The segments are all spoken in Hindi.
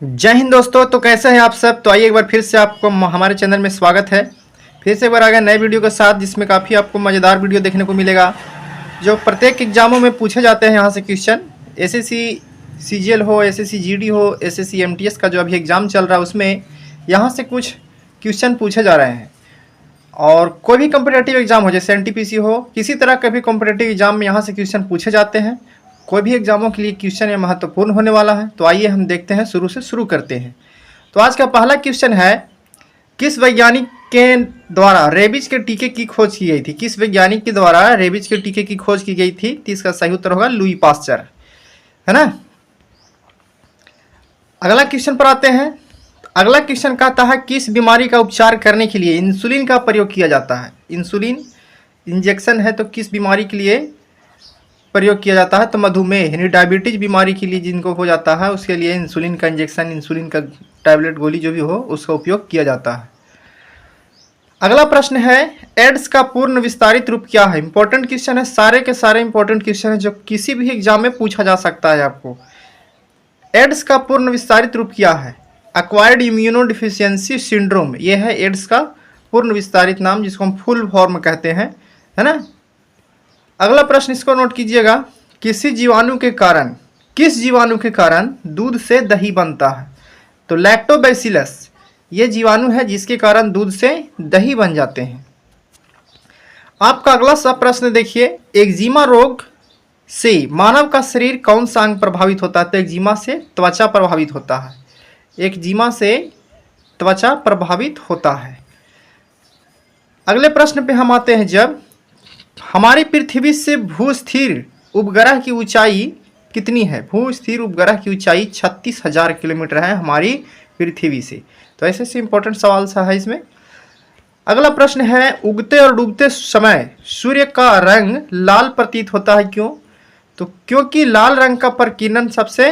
जय हिंद दोस्तों। तो कैसे हैं आप सब। तो आइए एक बार फिर से आपको हमारे चैनल में स्वागत है। फिर से एक बार आ गए नए वीडियो के साथ, जिसमें काफ़ी आपको मज़ेदार वीडियो देखने को मिलेगा, जो प्रत्येक एग्जामों में पूछे जाते हैं यहाँ से क्वेश्चन। एसएससी सीजीएल हो, एसएससी जीडी हो, एसएससी एमटीएस का जो अभी एग्ज़ाम चल रहा है उसमें यहाँ से कुछ क्वेश्चन पूछे जा रहे हैं। और कोई भी कॉम्पिटेटिव एग्जाम हो, जैसे एनटीपीसी हो, किसी तरह के भी कॉम्पिटेटिव एग्जाम में यहाँ से क्वेश्चन पूछे जाते हैं। कोई भी एग्जामों के लिए क्वेश्चन ये महत्वपूर्ण होने वाला है। तो आइए हम देखते हैं, शुरू से शुरू करते हैं। तो आज का पहला क्वेश्चन है, किस वैज्ञानिक के द्वारा रेबीज के टीके की खोज की गई थी। किस वैज्ञानिक के द्वारा रेबीज के टीके की खोज की गई थी। तो इसका सही उत्तर होगा लुई पास्चर, है ना। अगला क्वेश्चन पर आते हैं। अगला क्वेश्चन कहता है, किस बीमारी का उपचार करने के लिए इंसुलिन का प्रयोग किया जाता है। इंसुलिन इंजेक्शन है, तो किस बीमारी के लिए प्रयोग किया जाता है। तो मधुमेह यानी डायबिटीज बीमारी के लिए जिनको हो जाता है, उसके लिए इंसुलिन का इंजेक्शन, इंसुलिन का टैबलेट, गोली जो भी हो, उसका उपयोग किया जाता है। अगला प्रश्न है, एड्स का पूर्ण विस्तारित रूप क्या है। इंपॉर्टेंट क्वेश्चन है, सारे के सारे इंपॉर्टेंट क्वेश्चन है जो किसी भी एग्जाम में पूछा जा सकता है आपको। एड्स का पूर्ण विस्तारित रूप क्या है। एक्वायर्ड इम्यूनोडिफिशियंसी सिंड्रोम, यह है एड्स का पूर्ण विस्तारित नाम, जिसको हम फुल फॉर्म कहते हैं, है ना। अगला प्रश्न इसको नोट कीजिएगा, किस जीवाणु के कारण दूध से दही बनता है। तो लैक्टोबैसिलस ये जीवाणु है जिसके कारण दूध से दही बन जाते हैं। आपका अगला सब प्रश्न देखिए, एक्जिमा रोग से मानव का शरीर कौन सा अंग प्रभावित होता है। तो एक्जिमा से त्वचा प्रभावित होता है। एक्जिमा से त्वचा प्रभावित होता है। अगले प्रश्न पे हम आते हैं, जब हमारी पृथ्वी से भूस्थिर उपग्रह की ऊंचाई कितनी है। भूस्थिर उपग्रह की ऊंचाई 36,000 किलोमीटर है हमारी पृथ्वी से। तो ऐसे से इंपॉर्टेंट सवाल सा है इसमें। अगला प्रश्न है, उगते और डूबते समय सूर्य का रंग लाल प्रतीत होता है, क्यों। तो क्योंकि लाल रंग का प्रकीर्णन सबसे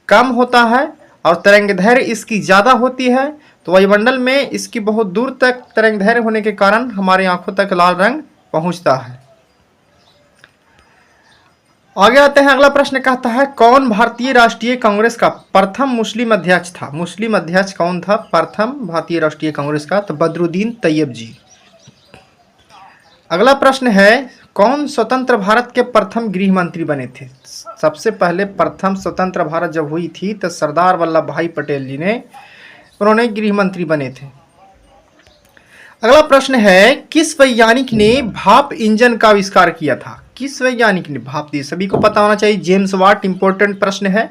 कम होता है और तरंगदैर्घ्य इसकी ज़्यादा होती है। तो वायुमंडल में इसकी बहुत दूर तक तरंगदैर्घ्य होने के कारण हमारी आंखों तक लाल रंग पहुंचता है। आगे आते हैं। अगला प्रश्न कहता है, कौन भारतीय राष्ट्रीय कांग्रेस का प्रथम मुस्लिम अध्यक्ष था। मुस्लिम अध्यक्ष कौन था प्रथम भारतीय राष्ट्रीय कांग्रेस का। तो बदरुद्दीन तैयब जी। अगला प्रश्न है, कौन स्वतंत्र भारत के प्रथम गृह मंत्री बने थे। सबसे पहले प्रथम स्वतंत्र भारत जब हुई थी तो सरदार वल्लभ भाई पटेल जी ने, उन्होंने गृह मंत्री बने थे। अगला प्रश्न है, किस वैज्ञानिक ने भाप इंजन का आविष्कार किया था। किस वैज्ञानिक ने भाप दी, सभी को पता होना चाहिए, जेम्स वाट। इंपॉर्टेंट प्रश्न है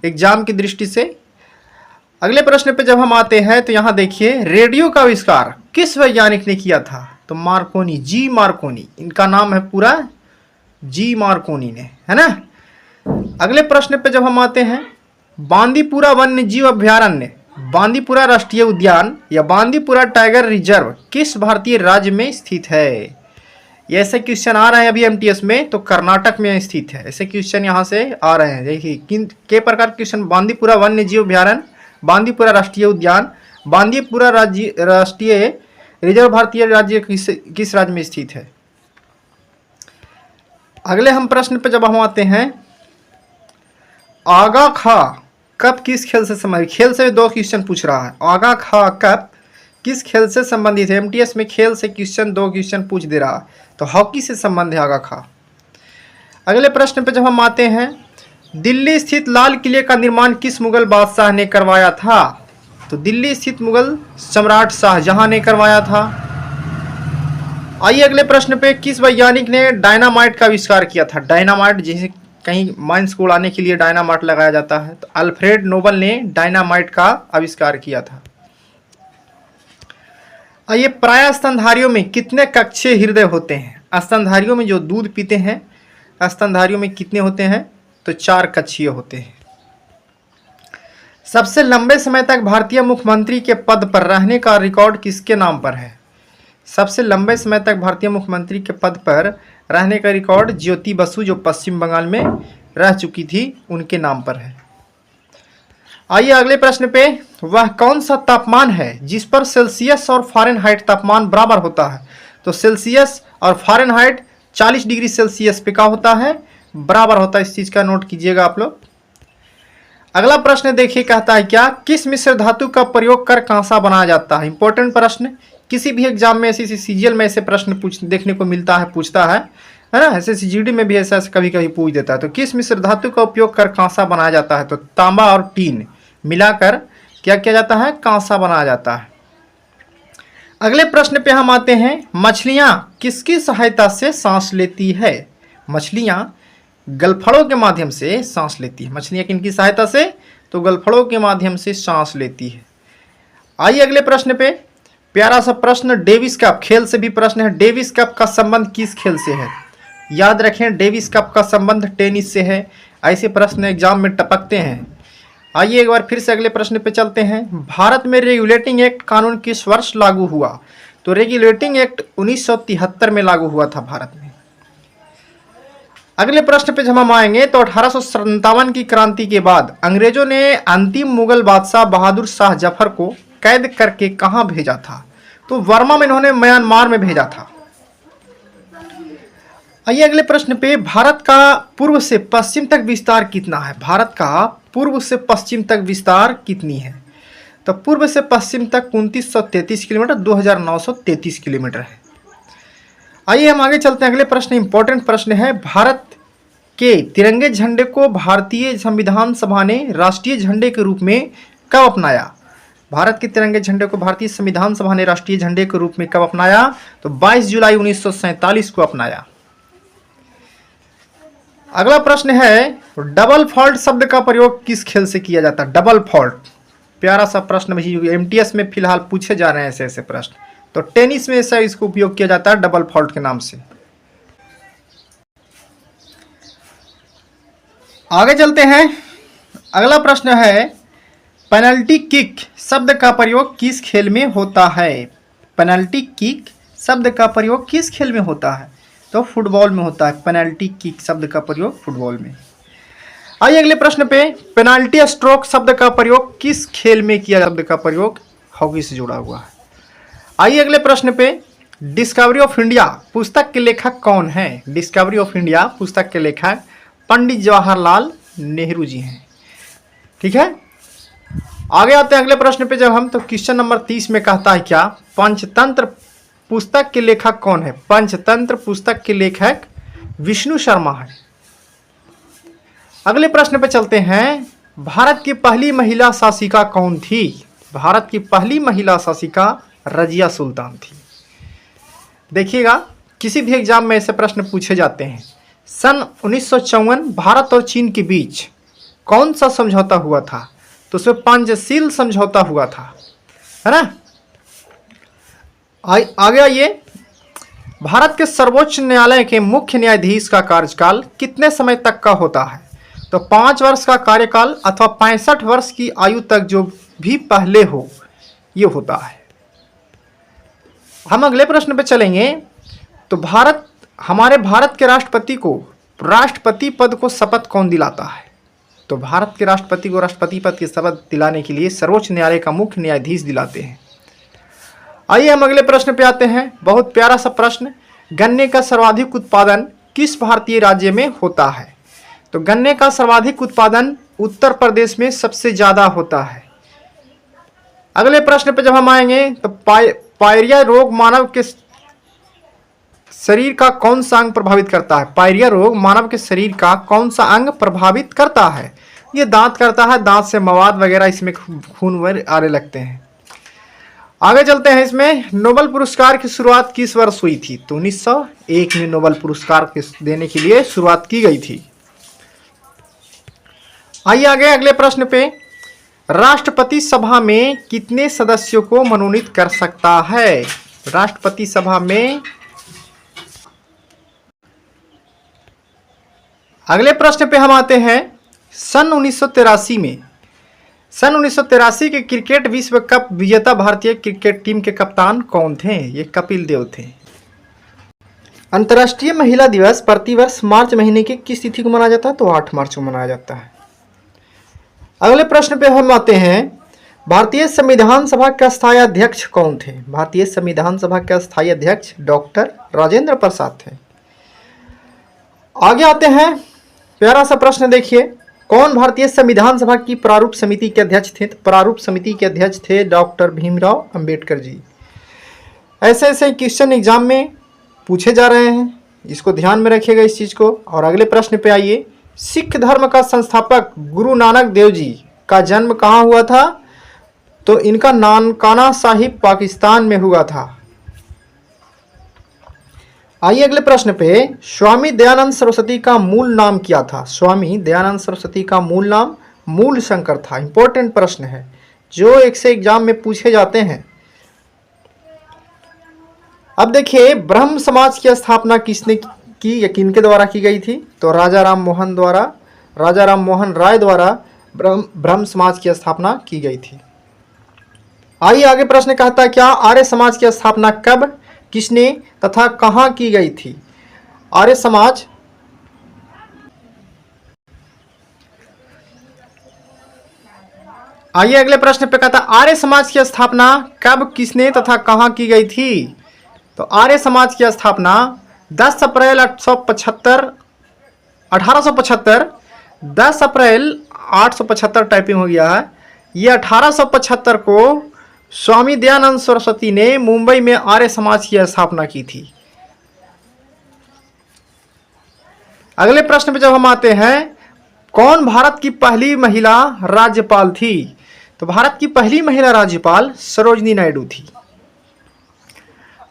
एग्जाम की दृष्टि से। अगले प्रश्न पे जब हम आते हैं तो यहाँ देखिए, रेडियो का आविष्कार किस वैज्ञानिक ने किया था। तो मार्कोनी, जी मार्कोनी, इनका नाम है पूरा जी मार्कोनी ने, है ना। अगले प्रश्न पे जब हम आते हैं, बांदीपुरा वन्य जीव अभ्यारण्य, बांदीपुरा राष्ट्रीय उद्यान या बांदीपुरा टाइगर रिजर्व किस भारतीय राज्य में स्थित है। ये ऐसे क्वेश्चन आ रहे हैं अभी एमटीएस में, तो कर्नाटक में स्थित है। ऐसे क्वेश्चन यहाँ से आ रहे हैं। देखिए किन के प्रकार क्वेश्चन, बांदीपुरा वन्य जीव अभ्यारण्य, बांदीपुरा राष्ट्रीय उद्यान, बांदीपुरा राज्य राष्ट्रीय रिजर्व भारतीय राज्य किस राज्य में स्थित है। अगले हम प्रश्न पर जब हम आते हैं, आगा खा कप किस खेल से संबंधित। खेल से दो क्वेश्चन पूछ रहा है। आगा खा कप किस खेल से संबंधित है। एमटीएस में खेल से क्वेश्चन दो क्वेश्चन पूछ दे रहा है, तो हॉकी से संबंध है आगा खा। अगले प्रश्न पे जब हम आते हैं, दिल्ली स्थित लाल किले का निर्माण किस मुगल बादशाह ने करवाया था। तो दिल्ली स्थित मुगल सम्राट शाहजहां ने करवाया था। आइए अगले प्रश्न पे, किस वैज्ञानिक ने डायनामाइट का आविष्कार किया था। डायनामाइट, जैसे कहीं माइंस को उड़ाने के लिए डायनामाइट लगाया जाता है, तो अल्फ्रेड नोबल ने डायनामाइट का आविष्कार किया था। आइए, प्राय स्तनधारियों में कितने कक्षीय हृदय होते हैं। स्तनधारियों में जो दूध पीते हैं, स्तनधारियों में कितने होते हैं। तो 4 कक्षीय होते हैं। सबसे लंबे समय तक भारतीय मुख्यमंत्री के पद पर रहने का रिकॉर्ड किसके नाम पर है। सबसे लंबे समय तक भारतीय मुख्यमंत्री के पद पर रहने का रिकॉर्ड ज्योति बसु, जो पश्चिम बंगाल में रह चुकी थी, उनके नाम पर है। आइए अगले प्रश्न पे, वह कौन सा तापमान है जिस पर सेल्सियस और फ़ारेनहाइट तापमान बराबर होता है। तो सेल्सियस और फ़ारेनहाइट 40 डिग्री सेल्सियस पे का होता है, बराबर होता है। इस चीज़ का नोट कीजिएगा आप लोग। अगला प्रश्न देखिए, कहता है क्या, किस मिश्र धातु का प्रयोग कर कांसा बनाया जाता है। इंपॉर्टेंट प्रश्न, किसी भी एग्जाम में ऐसे सीजीएल में ऐसे प्रश्न देखने को मिलता है, पूछता है ना। ऐसे जीडी में भी ऐसा कभी कभी पूछ देता है। तो किस मिश्र धातु का उपयोग कर कांसा बनाया जाता है। तो तांबा और टीन मिलाकर क्या किया जाता है, कांसा बनाया जाता है। अगले प्रश्न पे हम आते हैं, मछलियां किसकी सहायता से सांस लेती है। मछलियां गलफड़ों के माध्यम से सांस लेती है। मछलियां किनकी सहायता से, तो गलफड़ों के माध्यम से सांस लेती है। आइए अगले प्रश्न पे, प्यारा सा प्रश्न, डेविस कप, खेल से भी प्रश्न है। डेविस कप का संबंध किस खेल से है। याद रखें, डेविस कप का संबंध टेनिस से है। ऐसे प्रश्न एग्जाम में टपकते हैं। आइए एक बार फिर से अगले प्रश्न पे चलते हैं। भारत में रेगुलेटिंग एक्ट कानून किस वर्ष लागू हुआ। तो रेगुलेटिंग एक्ट 1973 में लागू हुआ था भारत में। अगले प्रश्न पे जब हम आएंगे तो 1857 की क्रांति के बाद अंग्रेजों ने अंतिम मुगल बादशाह बहादुर शाह जफर को कैद करके कहां भेजा था। तो वर्मा में इन्होंने म्यांमार में भेजा था। आइए अगले प्रश्न पे, भारत का पूर्व से पश्चिम तक विस्तार कितना है। भारत का पूर्व से पश्चिम तक विस्तार कितनी है। तो पूर्व से पश्चिम तक 2933 किलोमीटर, 2933 किलोमीटर है। आइए हम आगे चलते हैं। अगले प्रश्न इंपॉर्टेंट प्रश्न है, भारत के तिरंगे झंडे को भारतीय संविधान सभा ने राष्ट्रीय झंडे के रूप में कब अपनाया। भारत के तिरंगे झंडे को भारतीय संविधान सभा ने राष्ट्रीय झंडे के रूप में कब अपनाया। तो 22 जुलाई 1947 को अपनाया। अगला प्रश्न है, डबल फॉल्ट शब्द का प्रयोग किस खेल से किया जाता है। डबल फॉल्ट, प्यारा सा प्रश्न भाई, एमटीएस में फिलहाल पूछे जा रहे हैं ऐसे ऐसे प्रश्न। तो टेनिस में ऐसा इसको उपयोग किया जाता है डबल फॉल्ट के नाम से। आगे चलते हैं। अगला प्रश्न है, पेनल्टी किक शब्द का प्रयोग किस खेल में होता है। पेनल्टी किक शब्द का प्रयोग किस खेल में होता है। तो फुटबॉल में होता है। पेनल्टी किक शब्द का प्रयोग फुटबॉल में। आइए अगले प्रश्न पे, पेनाल्टी स्ट्रोक शब्द का प्रयोग किस खेल में किया। शब्द का प्रयोग हॉकी से जुड़ा हुआ है। आइए अगले प्रश्न पे, डिस्कवरी ऑफ इंडिया पुस्तक के लेखक कौन है। डिस्कवरी ऑफ इंडिया पुस्तक के लेखक पंडित जवाहरलाल नेहरू जी हैं। ठीक है, आगे आते हैं अगले प्रश्न पे जब हम, तो क्वेश्चन नंबर 30 में कहता है क्या, पंचतंत्र पुस्तक के लेखक कौन है। पंचतंत्र पुस्तक के लेखक विष्णु शर्मा है। अगले प्रश्न पे चलते हैं, भारत की पहली महिला शासिका कौन थी। भारत की पहली महिला शासिका रजिया सुल्तान थी। देखिएगा, किसी भी एग्जाम में ऐसे प्रश्न पूछे जाते हैं। सन 1954 भारत और चीन के बीच कौन सा समझौता हुआ था। तो उसमें पंचशील समझौता हुआ था, है ना। आगे आइए, भारत के सर्वोच्च न्यायालय के मुख्य न्यायाधीश का कार्यकाल कितने समय तक का होता है। तो 5 वर्ष का कार्यकाल अथवा 65 वर्ष की आयु तक जो भी पहले हो, ये होता है। हम अगले प्रश्न पे चलेंगे। तो हमारे भारत के राष्ट्रपति को राष्ट्रपति पद को शपथ कौन दिलाता है। तो भारत के राष्ट्रपति को राष्ट्रपति पद की शपथ दिलाने के लिए सर्वोच्च न्यायालय का मुख्य न्यायाधीश दिलाते हैं। आइए हम अगले प्रश्न पे आते हैं। बहुत प्यारा सा प्रश्न, गन्ने का सर्वाधिक उत्पादन किस भारतीय राज्य में होता है। तो गन्ने का सर्वाधिक उत्पादन उत्तर प्रदेश में सबसे ज्यादा होता है। अगले प्रश्न पे जब हम आएंगे, तो पायरिया रोग मानव के शरीर का कौन सा अंग प्रभावित करता है। पायरिया रोग मानव के शरीर का कौन सा अंग प्रभावित करता है। ये दांत करता है, दांत से मवाद वगैरह इसमें खून वगैरह आने लगते हैं। आगे चलते हैं। इसमें नोबेल पुरस्कार की शुरुआत किस वर्ष हुई थी। तो 1901 में नोबेल पुरस्कार देने के लिए शुरुआत की गई थी। आइए आगे अगले प्रश्न पे, राष्ट्रपति सभा में कितने सदस्यों को मनोनीत कर सकता है। राष्ट्रपति सभा में, अगले प्रश्न पे हम आते हैं। सन 1983 के क्रिकेट विश्व कप विजेता भारतीय क्रिकेट टीम के कप्तान कौन थे। ये कपिल देव थे। अंतर्राष्ट्रीय महिला दिवस प्रतिवर्ष मार्च महीने की किस तिथि को मनाया जाता है। तो 8 मार्च को मनाया जाता है। अगले प्रश्न पे हम आते हैं, भारतीय संविधान सभा के स्थायी अध्यक्ष कौन थे। भारतीय संविधान सभा के स्थायी अध्यक्ष डॉक्टर राजेंद्र प्रसाद थे। आगे आते हैं, प्यारा सा प्रश्न देखिए, कौन भारतीय संविधान सभा की प्रारूप समिति के अध्यक्ष थे? तो प्रारूप समिति के अध्यक्ष थे डॉक्टर भीमराव अंबेडकर जी। ऐसे ऐसे क्वेश्चन एग्जाम में पूछे जा रहे हैं, इसको ध्यान में रखिएगा इस चीज़ को। और अगले प्रश्न पे आइए, सिख धर्म का संस्थापक गुरु नानक देव जी का जन्म कहाँ हुआ था? तो इनका नानकाना साहिब पाकिस्तान में हुआ था। आइए अगले प्रश्न पे, स्वामी दयानंद सरस्वती का मूल नाम क्या था? स्वामी दयानंद सरस्वती का मूल नाम मूल शंकर था। इंपॉर्टेंट प्रश्न है जो एक से एग्जाम में पूछे जाते हैं। अब देखिए, ब्रह्म समाज की स्थापना किसने की या किनके द्वारा की गई थी? तो राजा राम मोहन राय द्वारा ब्रह्म समाज की स्थापना की गई थी। आइए आगे प्रश्न कहता है, क्या आर्य समाज की स्थापना कब, किसने तथा कहाँ की गई थी? आर्य समाज आइए अगले प्रश्न पे कहता है, आर्य समाज की स्थापना कब, किसने तथा कहाँ की गई थी? तो आर्य समाज की स्थापना 10 अप्रैल 1875 10 अप्रैल 875 टाइपिंग हो गया है। ये 1875 को स्वामी दयानंद सरस्वती ने मुंबई में आर्य समाज की स्थापना की थी। अगले प्रश्न पे जब हम आते हैं, कौन भारत की पहली महिला राज्यपाल थी? तो भारत की पहली महिला राज्यपाल सरोजिनी नायडू थी।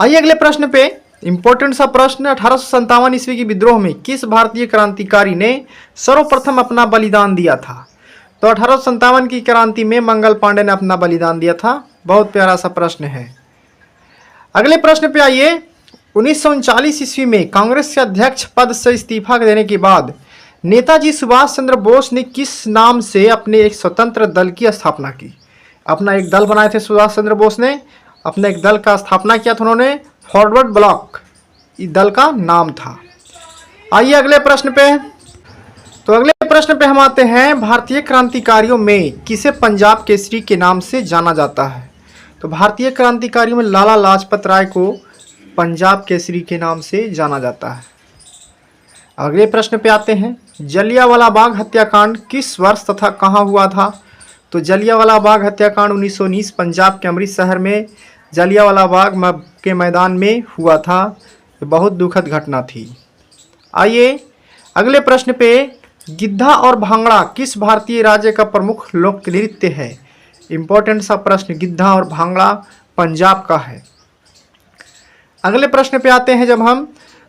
आइए अगले प्रश्न पे, इंपॉर्टेंट सा प्रश्न, 1857 ईस्वी के विद्रोह में किस भारतीय क्रांतिकारी ने सर्वप्रथम अपना बलिदान दिया था? तो 1857 की क्रांति में मंगल पांडे ने अपना बलिदान दिया था। बहुत प्यारा सा प्रश्न है। अगले प्रश्न पे आइए, 1939 ईस्वी में कांग्रेस के अध्यक्ष पद से इस्तीफा देने के बाद नेताजी सुभाष चंद्र बोस ने किस नाम से अपने एक स्वतंत्र दल की स्थापना की? अपना एक दल बनाए थे सुभाष चंद्र बोस ने, अपने एक दल का स्थापना किया था उन्होंने, फॉरवर्ड ब्लॉक इस दल का नाम था। आइए अगले प्रश्न पे, तो अगले प्रश्न पे हम आते हैं, भारतीय क्रांतिकारियों में किसे पंजाब केसरी के नाम से जाना जाता है? तो भारतीय क्रांतिकारियों में लाला लाजपत राय को पंजाब केसरी के नाम से जाना जाता है। अगले प्रश्न पे आते हैं, जलियांवाला बाग हत्याकांड किस वर्ष तथा कहाँ हुआ था? तो जलियांवाला बाग हत्याकांड 1919 पंजाब के अमृत शहर में जलियांवाला बाग के मैदान में हुआ था। ये बहुत दुखद घटना थी। आइए अगले प्रश्न पे, गिद्धा और भांगड़ा किस भारतीय राज्य का प्रमुख लोक नृत्य है? इंपॉर्टेंट सा प्रश्न, गिद्धा और भांगड़ा पंजाब का है। अगले प्रश्न पे आते हैं जब हम,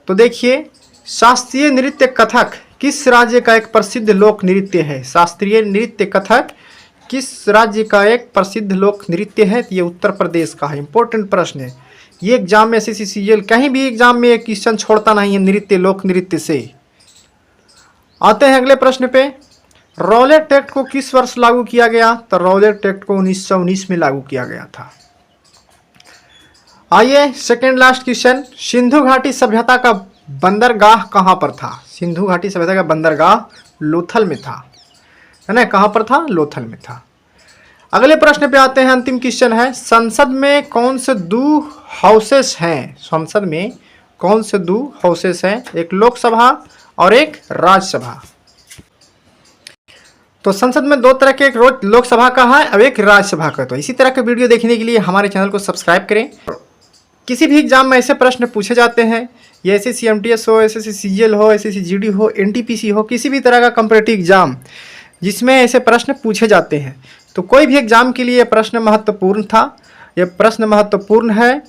तो देखिए, शास्त्रीय नृत्य कथक किस राज्य का एक प्रसिद्ध लोक नृत्य है? शास्त्रीय नृत्य कथक किस राज्य का एक प्रसिद्ध लोक नृत्य है? ये उत्तर प्रदेश का है। इंपॉर्टेंट प्रश्न है ये, एग्जाम में SSC CGL कहीं भी एग्जाम में एक क्वेश्चन छोड़ता नहीं है नृत्य, लोक नृत्य से। आते हैं अगले प्रश्न पे, रॉलेट एक्ट को किस वर्ष लागू किया गया? तो रॉलेट एक्ट को 1919 में लागू किया गया था। आइए सेकेंड लास्ट क्वेश्चन, सिंधु घाटी सभ्यता का बंदरगाह कहाँ पर था? सिंधु घाटी सभ्यता का बंदरगाह लोथल में था, है ना? कहाँ पर था? लोथल में था। अगले प्रश्न पे आते हैं, अंतिम क्वेश्चन है, संसद में कौन से 2 हाउसेस हैं? संसद में कौन से 2 हाउसेस हैं? एक लोकसभा और एक राज्यसभा। तो संसद में 2 तरह के, एक लोकसभा का है और एक राज्यसभा का। तो इसी तरह के वीडियो देखने के लिए हमारे चैनल को सब्सक्राइब करें। किसी भी एग्जाम में ऐसे प्रश्न पूछे जाते हैं, ये SSC MTS हो, SSC CGL हो, SSC GD हो, NTPC हो, किसी भी तरह का कॉम्पिटिटिव एग्जाम जिसमें ऐसे प्रश्न पूछे जाते हैं, तो कोई भी एग्जाम के लिए प्रश्न महत्वपूर्ण था, ये प्रश्न महत्वपूर्ण है।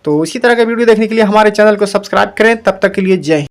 तो इसी तरह के वीडियो देखने के लिए हमारे चैनल को सब्सक्राइब करें। तब तक के लिए जय हिंद।